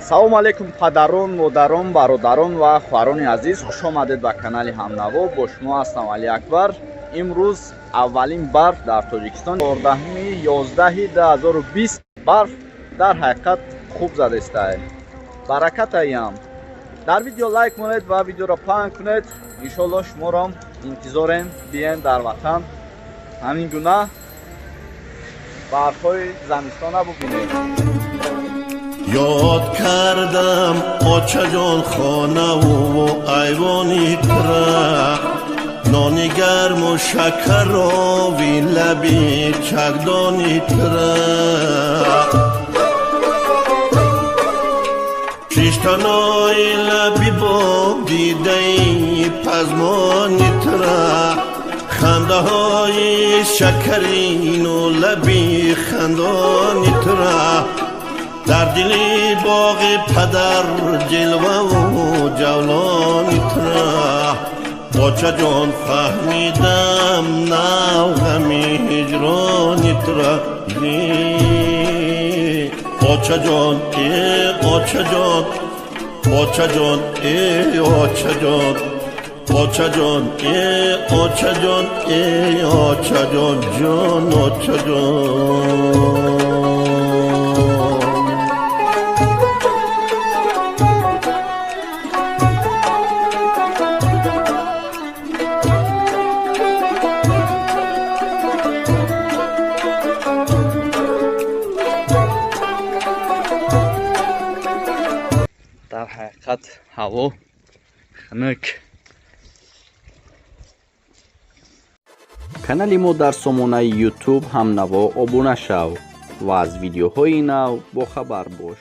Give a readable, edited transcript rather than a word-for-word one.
салом алейкум падарон, модарон, бародарон ва хуҳарони азиз, хуш омадед ба канали Ҳамнаво. Бо шумо ҳастам Али Акбар. имрӯз аввалин барф дар Тоҷикистон 14/11/2020 барф дар ҳақиқат хуб задааст. Баракатаям. дар видео лайк монед ва видеоро паҳн кунед. иншоалло шуморо интизорем бием дар ватан ҳамин гуна барфҳои зимистона бубинем. یاد کردم آچه جان خانه و ایوانی تره، نان گرم و شکر راوی لبی چکدانی تره، شیشتنای لبی باب دیده پزمانی تره، خنده های شکرین و لبی خندانی تره، در دلی باغ پدر جلوه و جولانی تره. باچه جان فهمیدم نو غمی هجرانی تره. باچه جان ای آچه جان، باچه جان ای آچه جان، باچه جان ای آچه جان، ای آچه جان جان آچه جان. дар ҳақиқат ҳаво хунук. канали мо дар сомонаи YouTube Ҳамнаво обуна шав ва аз видеоҳои нав бохабар бош.